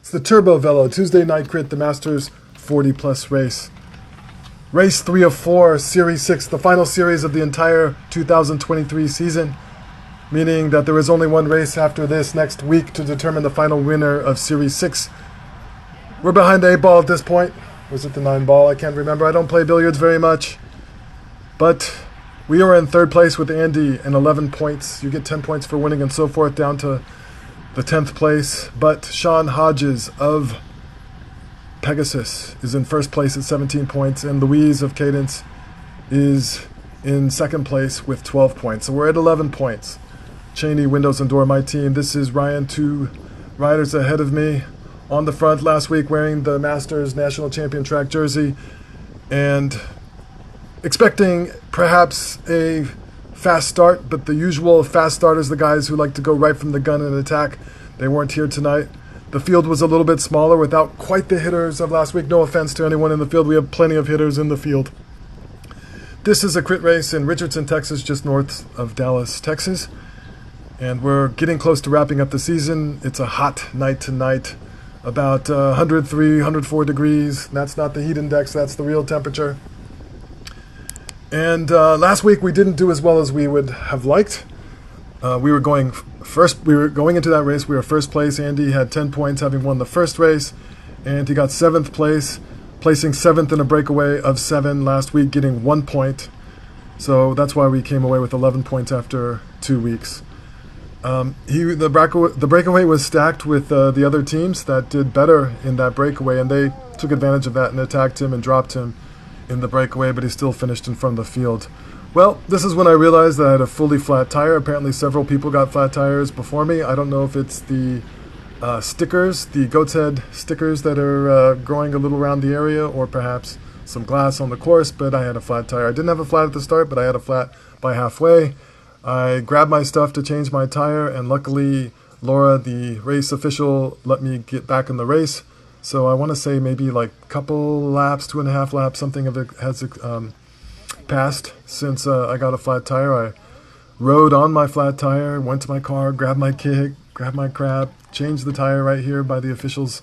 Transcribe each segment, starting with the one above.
It's the TurboVelo Tuesday Night Crit, the Masters 40-plus race. Race 3 of 4, Series 6, the final series of the entire 2023 season, meaning that there is only one race after this next week to determine the final winner of Series 6. We're behind the 8 ball at this point. Was it the 9 ball? I can't remember. I don't play billiards very much. But we are in third place with Andy and 11 points. You get 10 points for winning and so forth down to the 10th place. But Sean Hodges of Pegasus is in first place at 17 points, and Louise of Cadence is in second place with 12 points. So we're at 11 points. Chaney, Windows and Door, my team. This is Ryan, 2 riders ahead of me on the front last week wearing the Masters National Champion track jersey and expecting perhaps a fast start, but the usual fast starters, the guys who like to go right from the gun and attack, they weren't here tonight. The field was a little bit smaller without quite the hitters of last week. No offense to anyone in the field. We have plenty of hitters in the field. This is a crit race in Richardson, Texas, just north of Dallas, Texas. And we're getting close to wrapping up the season. It's a hot night tonight, about 103, 104 degrees. That's not the heat index, that's the real temperature. And last week we didn't do as well as we would have liked. We were going into that race. We were first place. Andy had 10 points, having won the first race, and he got 7th place, placing 7th in a breakaway of 7 last week, getting 1 point. So that's why we came away with 11 points after 2 weeks. The breakaway was stacked with the other teams that did better in that breakaway, and they took advantage of that and attacked him and dropped him in the breakaway, but he still finished in front of the field. Well, this is when I realized that I had a fully flat tire. Apparently several people got flat tires before me. I don't know if it's the stickers, the goat's head stickers that are growing a little around the area, or perhaps some glass on the course, but I had a flat tire. I didn't have a flat at the start, but I had a flat by halfway. I grabbed my stuff to change my tire, and luckily Laura, the race official, let me get back in the race. So I want to say maybe like a couple laps, 2.5 laps, something of it has passed since I got a flat tire. I rode on my flat tire, went to my car, grabbed my kick, grabbed my crap, changed the tire right here by the officials,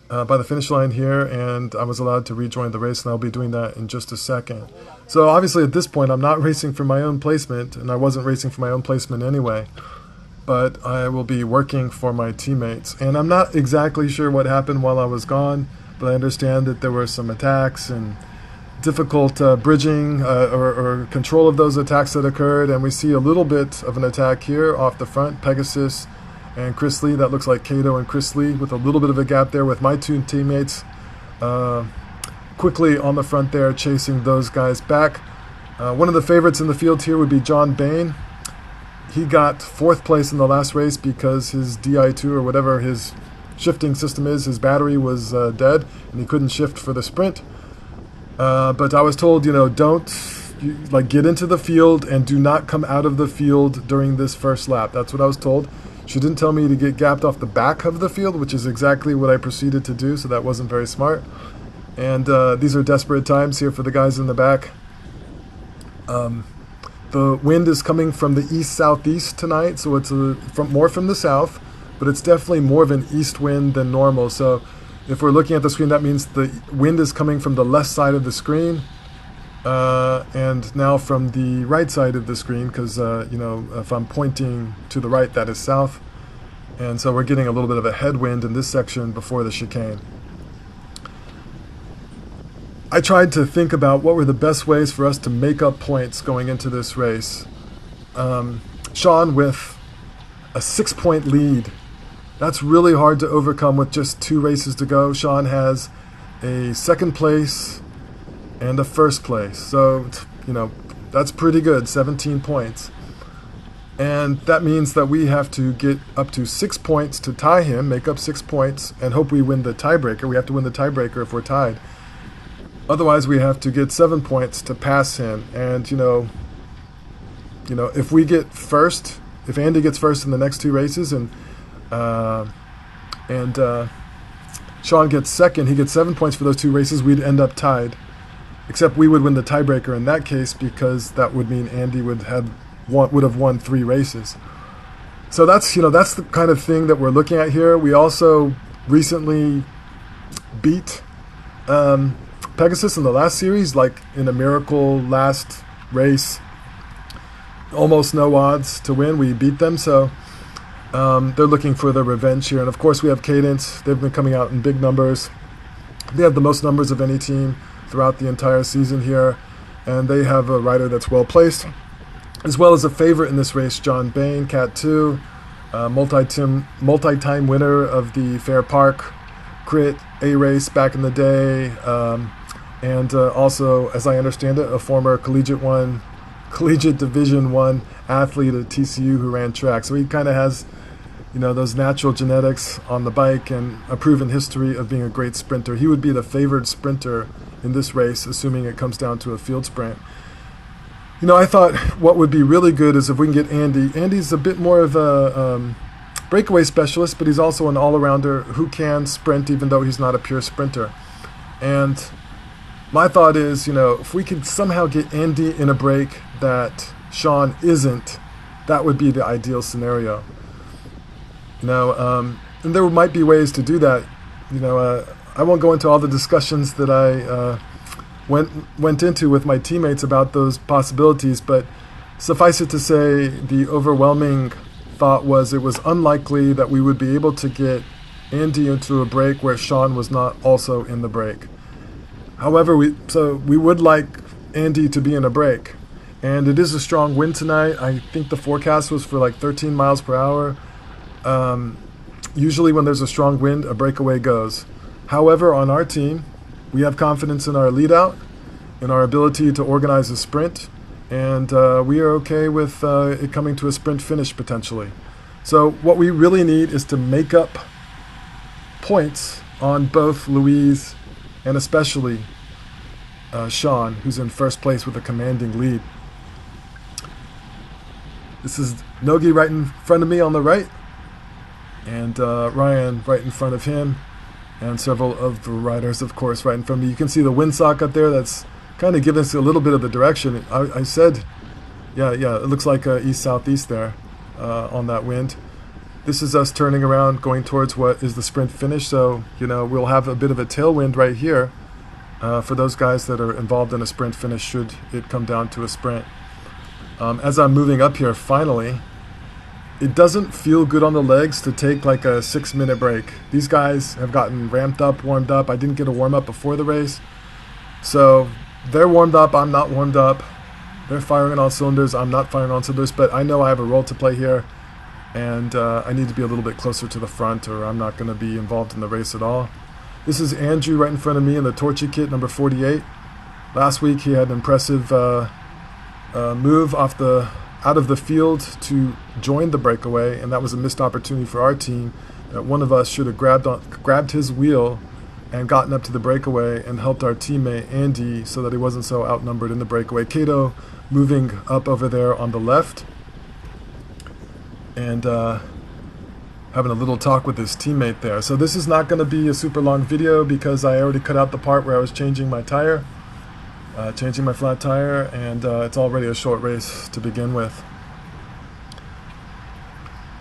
by the finish line here, and I was allowed to rejoin the race, and I'll be doing that in just a second. So obviously at this point I'm not racing for my own placement, and I wasn't racing for my own placement anyway, but I will be working for my teammates. And I'm not exactly sure what happened while I was gone, but I understand that there were some attacks and difficult bridging or control of those attacks that occurred, and we see a little bit of an attack here off the front. Pegasus and Chris Lee, that looks like Cato and Chris Lee, with a little bit of a gap there with my 2 teammates quickly on the front there chasing those guys back. One of the favorites in the field here would be John Bain. He got 4th place in the last race because his DI2 or whatever his shifting system is, his battery was dead and he couldn't shift for the sprint. But I was told, don't get into the field and do not come out of the field during this first lap. That's what I was told. She didn't tell me to get gapped off the back of the field, which is exactly what I proceeded to do, so that wasn't very smart. And these are desperate times here for the guys in the back. The wind is coming from the east-southeast tonight, so it's more from the south, but it's definitely more of an east wind than normal. So if we're looking at the screen, that means the wind is coming from the left side of the screen, and now from the right side of the screen, because if I'm pointing to the right, that is south. And so we're getting a little bit of a headwind in this section before the chicane. I tried to think about what were the best ways for us to make up points going into this race. Sean with a 6-point lead. That's really hard to overcome with just 2 races to go. Sean has a 2nd place and a 1st place. So, that's pretty good, 17 points. And that means that we have to get up to 6 points to tie him, make up 6 points, and hope we win the tiebreaker. We have to win the tiebreaker if we're tied. Otherwise, we have to get 7 points to pass him. And, if we get first, if Andy gets first in the next 2 races and Sean gets second, he gets 7 points for those 2 races, we'd end up tied. Except we would win the tiebreaker in that case, because that would mean Andy would have won 3 races. So that's the kind of thing that we're looking at here. We also recently beat Pegasus in the last series, like in a miracle last race. Almost no odds to win. We beat them, so they're looking for their revenge here. And of course, we have Cadence. They've been coming out in big numbers. They have the most numbers of any team throughout the entire season here, and they have a rider that's well placed, as well as a favorite in this race, John Bain, Cat 2, multi-time winner of the Fair Park Crit A race back in the day, and also, as I understand it, a former Collegiate Division I athlete at TCU who ran track. So he kind of has, those natural genetics on the bike and a proven history of being a great sprinter. He would be the favored sprinter in this race, assuming it comes down to a field sprint. I thought what would be really good is if we can get Andy. Andy's a bit more of a breakaway specialist, but he's also an all-arounder who can sprint even though he's not a pure sprinter. And my thought is, if we could somehow get Andy in a break that Sean isn't, that would be the ideal scenario. And there might be ways to do that. I won't go into all the discussions that I went into with my teammates about those possibilities, but suffice it to say, the overwhelming thought was it was unlikely that we would be able to get Andy into a break where Sean was not also in the break. However, we would like Andy to be in a break, and it is a strong wind tonight. I think the forecast was for like 13 miles per hour. Usually when there's a strong wind, a breakaway goes. However, on our team, we have confidence in our lead out, in our ability to organize a sprint, and we are okay with it coming to a sprint finish potentially. So what we really need is to make up points on both Louise and especially Sean, who's in first place with a commanding lead. This is Nogi right in front of me on the right, and Ryan right in front of him, and several of the riders, of course, right in front of me. You can see the windsock up there. That's kind of giving us a little bit of the direction. I said, yeah, it looks like east-southeast there on that wind. This is us turning around, going towards what is the sprint finish. So, we'll have a bit of a tailwind right here for those guys that are involved in a sprint finish should it come down to a sprint. As I'm moving up here, finally, it doesn't feel good on the legs to take like a 6-minute break. These guys have gotten ramped up, warmed up. I didn't get a warm-up before the race. So they're warmed up, I'm not warmed up. They're firing on all cylinders, I'm not firing on all cylinders, but I know I have a role to play here, and I need to be a little bit closer to the front or I'm not going to be involved in the race at all. This is Andrew right in front of me in the Torchy kit, number 48. Last week he had an impressive move out of the field to join the breakaway, and that was a missed opportunity for our team. That one of us should have grabbed his wheel and gotten up to the breakaway and helped our teammate Andy so that he wasn't so outnumbered in the breakaway. Cato moving up over there on the left and having a little talk with his teammate there. So this is not going to be a super long video because I already cut out the part where I was changing my tire, changing my flat tire, and it's already a short race to begin with.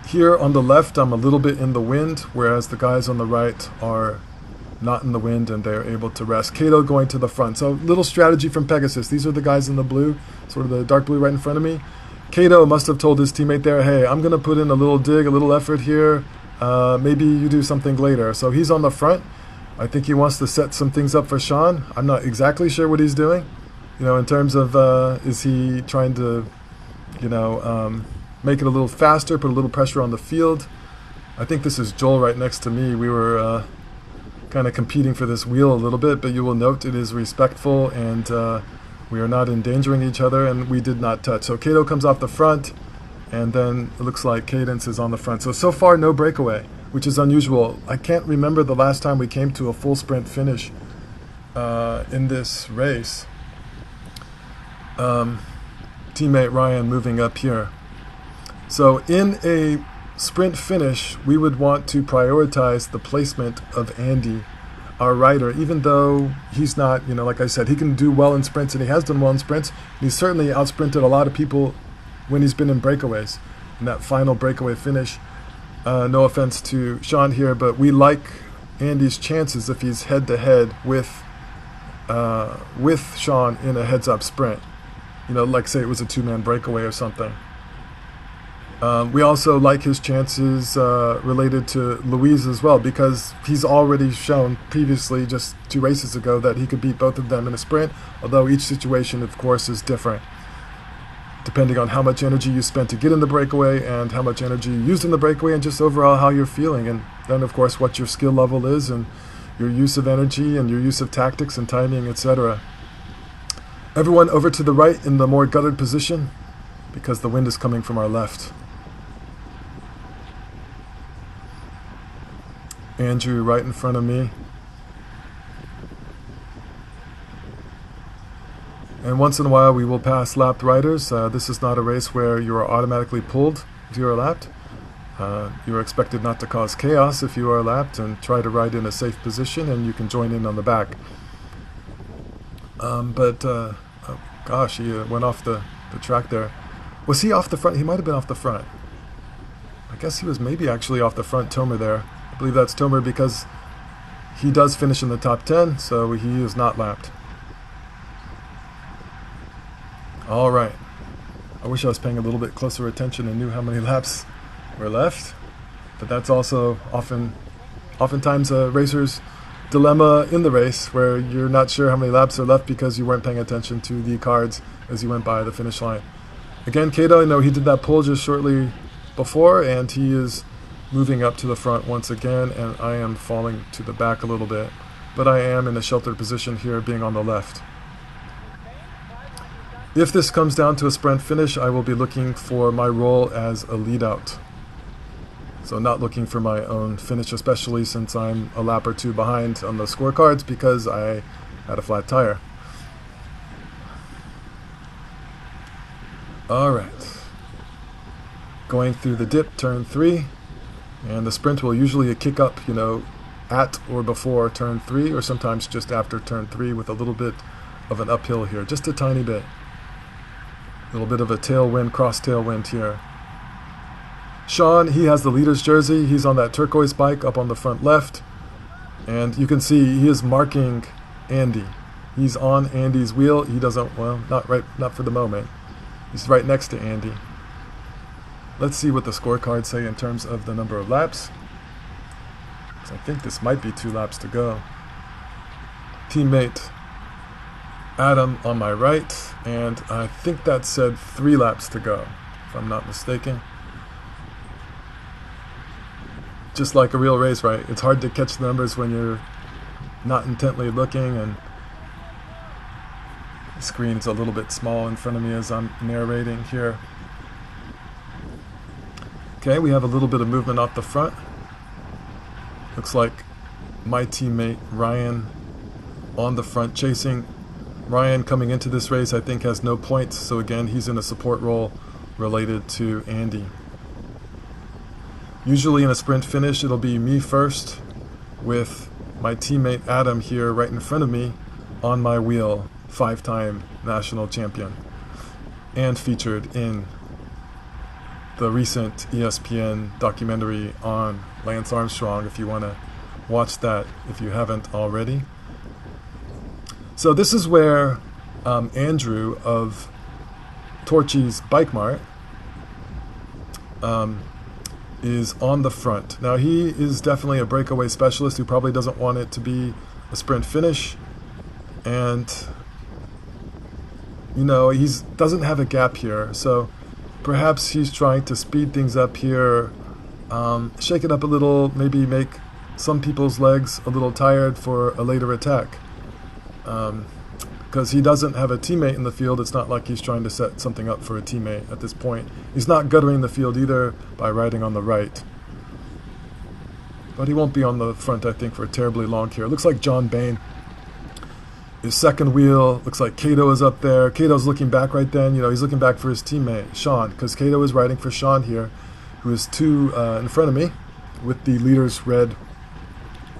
Here on the left, I'm a little bit in the wind, whereas the guys on the right are not in the wind and they're able to rest. Cato going to the front. So little strategy from Pegasus. These are the guys in the blue, sort of the dark blue right in front of me. Cato must have told his teammate there, hey, I'm going to put in a little dig, a little effort here. Maybe you do something later. So he's on the front. I think he wants to set some things up for Sean. I'm not exactly sure what he's doing. In terms of is he trying to, make it a little faster, put a little pressure on the field. I think this is Joel right next to me. We were kind of competing for this wheel a little bit, but you will note it is respectful and we are not endangering each other, and we did not touch. So Cato comes off the front, and then it looks like Cadence is on the front. So far no breakaway, which is unusual. I can't remember the last time we came to a full sprint finish in this race. Teammate Ryan moving up here. So in a sprint finish, we would want to prioritize the placement of Andy, our rider, even though he's not, like I said, he can do well in sprints, and he has done well in sprints. And he's certainly outsprinted a lot of people when he's been in breakaways, in that final breakaway finish. No offense to Sean here, but we like Andy's chances if he's head-to-head with Sean in a heads-up sprint. You know, like say it was a two-man breakaway or something. We also like his chances related to Louise as well, because he's already shown previously, just 2 races ago, that he could beat both of them in a sprint, although each situation, of course, is different, depending on how much energy you spent to get in the breakaway and how much energy you used in the breakaway and just overall how you're feeling. And then, of course, what your skill level is and your use of energy and your use of tactics and timing, etc. Everyone over to the right in the more guttered position, because the wind is coming from our left. Andrew right in front of me. And once in a while we will pass lapped riders. This is not a race where you are automatically pulled if you are lapped. You are expected not to cause chaos if you are lapped, and try to ride in a safe position, and you can join in on the back. Oh gosh, he went off the track there. Was he off the front? He might have been off the front. I guess he was maybe actually off the front. Tomer there. I believe that's Tomer, because he does finish in the top 10, so he is not lapped. All right. I wish I was paying a little bit closer attention and knew how many laps were left, but that's also oftentimes a racer's dilemma in the race, where you're not sure how many laps are left because you weren't paying attention to the cards as you went by the finish line. Again, Kato, I know he did that pull just shortly before, and he is moving up to the front once again, and I am falling to the back a little bit, but I am in a sheltered position here, being on the left. If this comes down to a sprint finish, I will be looking for my role as a lead out. So not looking for my own finish, especially since I'm a lap or 2 behind on the scorecards because I had a flat tire. All right. Going through the dip, turn 3. And the sprint will usually kick up, you know, at or before turn 3, or sometimes just after turn 3, with a little bit of an uphill here, just a tiny bit. A little bit of a tailwind, cross tailwind here. Sean, he has the leader's jersey. He's on that turquoise bike up on the front left. And you can see he is marking Andy. He's on Andy's wheel. He doesn't, well, not for the moment. He's right next to Andy. Let's see what the scorecards say in terms of the number of laps. I think this might be 2 laps to go. Teammate Adam on my right, and I think that said 3 laps to go, if I'm not mistaken. Just like a real race, right? It's hard to catch the numbers when you're not intently looking, and the screen is a little bit small in front of me as I'm narrating here. Okay, we have a little bit of movement off the front. Looks like my teammate Ryan on the front chasing. Ryan, coming into this race, I think has no points, so again he's in a support role related to Andy. Usually in a sprint finish it'll be me first, with my teammate Adam here right in front of me on my wheel, 5-time national champion, and featured in the recent ESPN documentary on Lance Armstrong, if you want to watch that if you haven't already. So this is where Andrew of Torchy's Bike Mart is on the front. Now he is definitely a breakaway specialist who probably doesn't want it to be a sprint finish, and you know, he doesn't have a gap here, so perhaps he's trying to speed things up here, shake it up a little, maybe make some people's legs a little tired for a later attack. Because he doesn't have a teammate in the field, it's not like he's trying to set something up for a teammate at this point. He's not guttering the field either by riding on the right. But he won't be on the front, I think, for terribly long here. It looks like John Bain is second wheel. Looks like Kato is up there. Kato's looking back right then. You know, he's looking back for his teammate, Sean, because Kato is riding for Sean here, who is 2 in front of me with the leader's red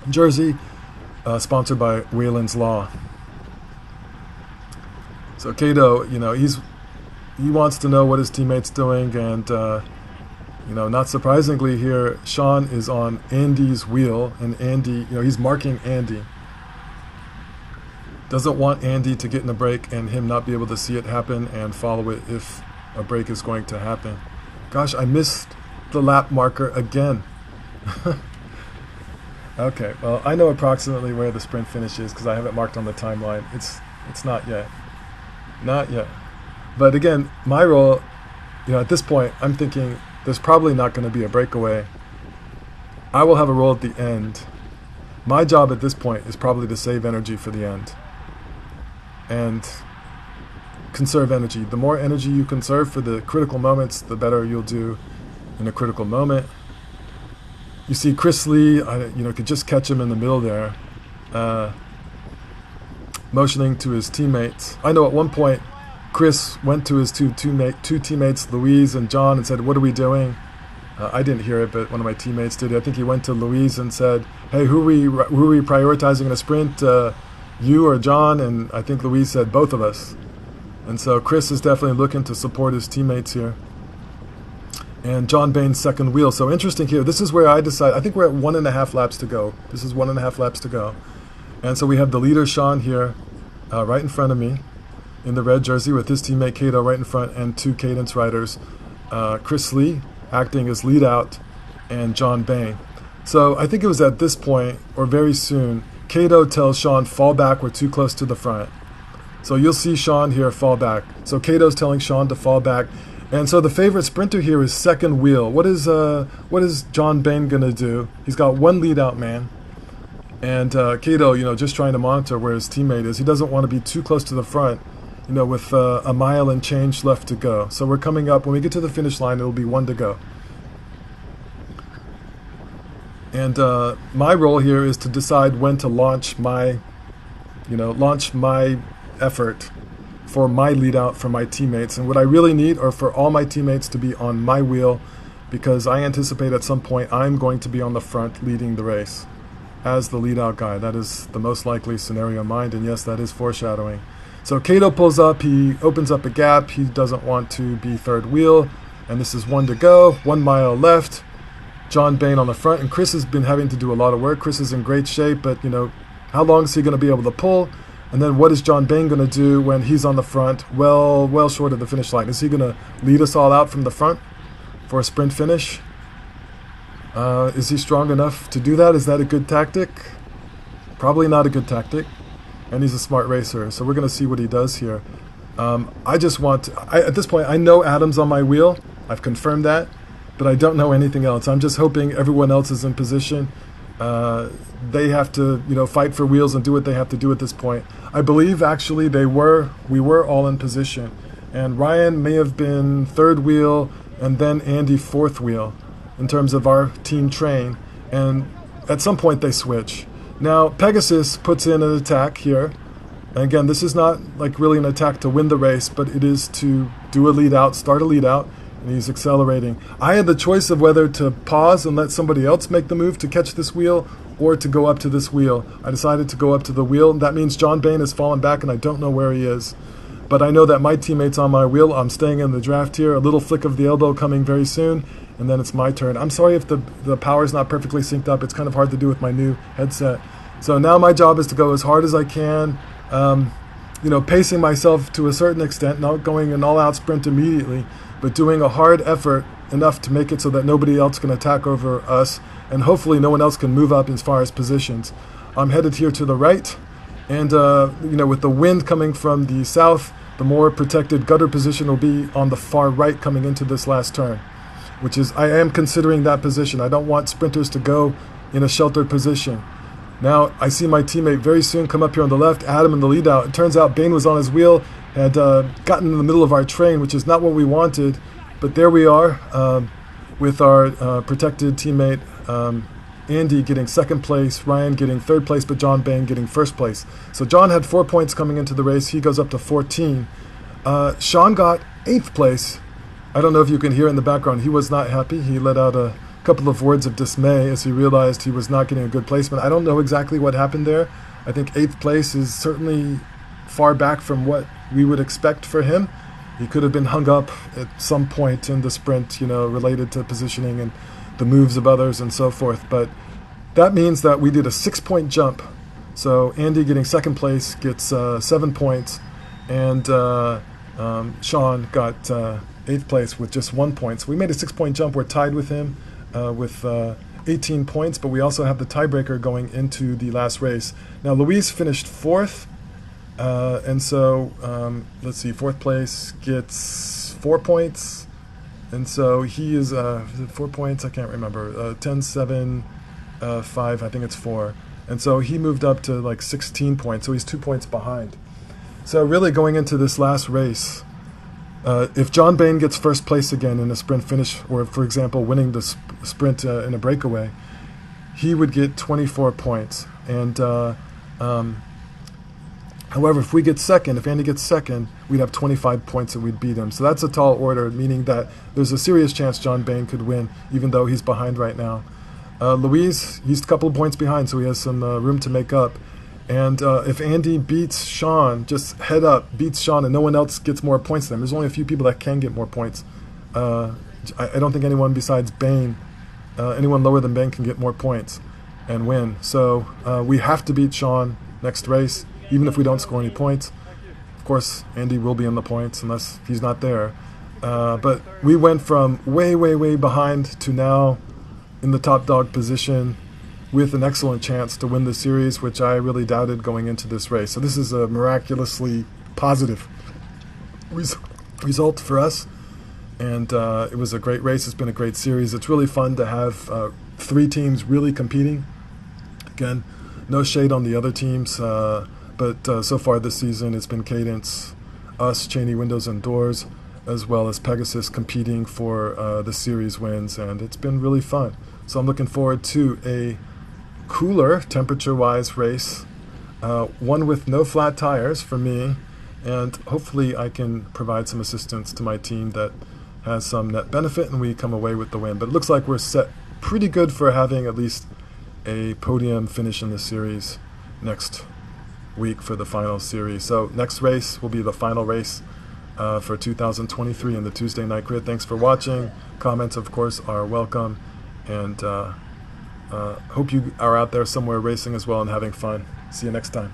jersey, sponsored by Wayland's Law. So Kato, you know, he wants to know what his teammate's doing, and Not surprisingly here, Sean is on Andy's wheel, and Andy, he's marking Andy. Doesn't want Andy to get in a break and him not be able to see it happen and follow it if a break is going to happen. Gosh, I missed the lap marker again. Okay, well, I know approximately where the sprint finish is because I have it marked on the timeline. It's not yet. Not yet. But again, my role, at this point, I'm thinking there's probably not going to be a breakaway. I will have a role at the end. My job at this point is probably to save energy for the end and conserve energy. The more energy you conserve for the critical moments, the better you'll do in a critical moment. You see Chris Lee, could just catch him in the middle there, motioning to his teammates. I know at one point Chris went to his two teammates, Louise and John, and said, "What are we doing?" I didn't hear it, but one of my teammates did. I think he went to Louise and said, "Hey, who are we prioritizing in a sprint, you or John?" And I think Louise said, "Both of us." And so Chris is definitely looking to support his teammates here. And John Bain's second wheel. So interesting here. This is where I decide. I think we're at 1.5 laps to go. This is 1.5 laps to go. And so we have the leader, Sean, here, right in front of me in the red jersey with his teammate Cato right in front and two Cadence riders, Chris Lee acting as lead out and John Bain. So I think it was at this point or very soon, Cato tells Sean, fall back, we're too close to the front. So you'll see Sean here fall back. So Cato's telling Sean to fall back. And so the favorite sprinter here is second wheel. What is John Bain going to do? He's got one lead out man. And Cato, just trying to monitor where his teammate is. He doesn't want to be too close to the front, with a mile and change left to go. So we're coming up. When we get to the finish line, it'll be 1 to go. And my role here is to decide when to launch my effort for my lead out for my teammates. And what I really need are for all my teammates to be on my wheel, because I anticipate at some point I'm going to be on the front leading the race as the lead out guy. That is the most likely scenario in mind, and yes, that is foreshadowing. So Cato pulls up, he opens up a gap, he doesn't want to be third wheel, and this is 1 to go, 1 mile left. John Bain on the front, and Chris has been having to do a lot of work. Chris is in great shape, but how long is he going to be able to pull? And then what is John Bain going to do when he's on the front, well short of the finish line? Is he going to lead us all out from the front for a sprint finish? Is he strong enough to do that? Is that a good tactic? Probably not a good tactic. And he's a smart racer, so we're going to see what he does here. At this point, I know Adam's on my wheel. I've confirmed that, but I don't know anything else. I'm just hoping everyone else is in position. They have to, fight for wheels and do what they have to do at this point. I believe actually we were all in position, and Ryan may have been third wheel and then Andy fourth wheel in terms of our team train, and at some point they switch. Now Pegasus puts in an attack here, and again, this is not like really an attack to win the race, but it is to do a lead out, start a lead out, and he's accelerating. I had the choice of whether to pause and let somebody else make the move to catch this wheel or to go up to this wheel. I decided to go up to the wheel. That means John Bain has fallen back, and I don't know where he is. But I know that my teammate's on my wheel. I'm staying in the draft here. A little flick of the elbow coming very soon, and then it's my turn. I'm sorry if the power's not perfectly synced up. It's kind of hard to do with my new headset. So now my job is to go as hard as I can, pacing myself to a certain extent, not going an all-out sprint immediately, but doing a hard effort enough to make it so that nobody else can attack over us, and hopefully no one else can move up as far as positions. I'm headed here to the right, and with the wind coming from the south, the more protected gutter position will be on the far right coming into this last turn, which is, I am considering that position. I don't want sprinters to go in a sheltered position. Now, I see my teammate very soon come up here on the left, Adam in the lead out. It turns out Bain was on his wheel, had gotten in the middle of our train, which is not what we wanted, but there we are with our protected teammate Andy getting second place, Ryan getting third place, but John Bain getting first place. So John had 4 points coming into the race. He goes up to 14. Sean got 8th place. I don't know if you can hear in the background. He was not happy. He let out a couple of words of dismay as he realized he was not getting a good placement. I don't know exactly what happened there. I think 8th place is certainly far back from what we would expect for him. He could have been hung up at some point in the sprint, related to positioning and the moves of others and so forth. But that means that we did a 6-point jump. So Andy getting second place gets 7 points, and Sean got 8th place with just 1 point. So we made a 6-point jump. We're tied with him with 18 points, but we also have the tiebreaker going into the last race. Now Luis finished 4th, and so let's see, 4th place gets 4 points, and so he is 4 points. I can't remember. 10, 7, 5. I think it's 4. And so he moved up to like 16 points, so he's 2 points behind. So really going into this last race, if John Bain gets first place again in a sprint finish, or for example winning the sprint in a breakaway, he would get 24 points. And however, if we get second, if Andy gets second, we'd have 25 points and we'd beat him. So that's a tall order, meaning that there's a serious chance John Bain could win, even though he's behind right now. Luis, he's a couple of points behind, so he has some room to make up. And if Andy beats Sean, just head up, beats Sean, and no one else gets more points than him, there's only a few people that can get more points. I don't think anyone besides Bain, anyone lower than Bain can get more points and win. So we have to beat Sean next race, even if we don't score any points. Of course, Andy will be in the points unless he's not there. But we went from way, way, way behind to now in the top dog position with an excellent chance to win the series, which I really doubted going into this race. So this is a miraculously positive result for us, and it was a great race. It's been a great series. It's really fun to have 3 teams really competing. Again, no shade on the other teams, but so far this season it's been Cadence, us, Chaney Windows and Doors, as well as Pegasus competing for the series wins, and it's been really fun. So I'm looking forward to a cooler, temperature-wise race, one with no flat tires for me, and hopefully I can provide some assistance to my team that has some net benefit and we come away with the win. But it looks like we're set pretty good for having at least a podium finish in the series next week for the final series. So next race will be the final race for 2023 in the Tuesday Night Grid. Thanks for watching. Comments, of course, are welcome, and hope you are out there somewhere racing as well and having fun. See you next time.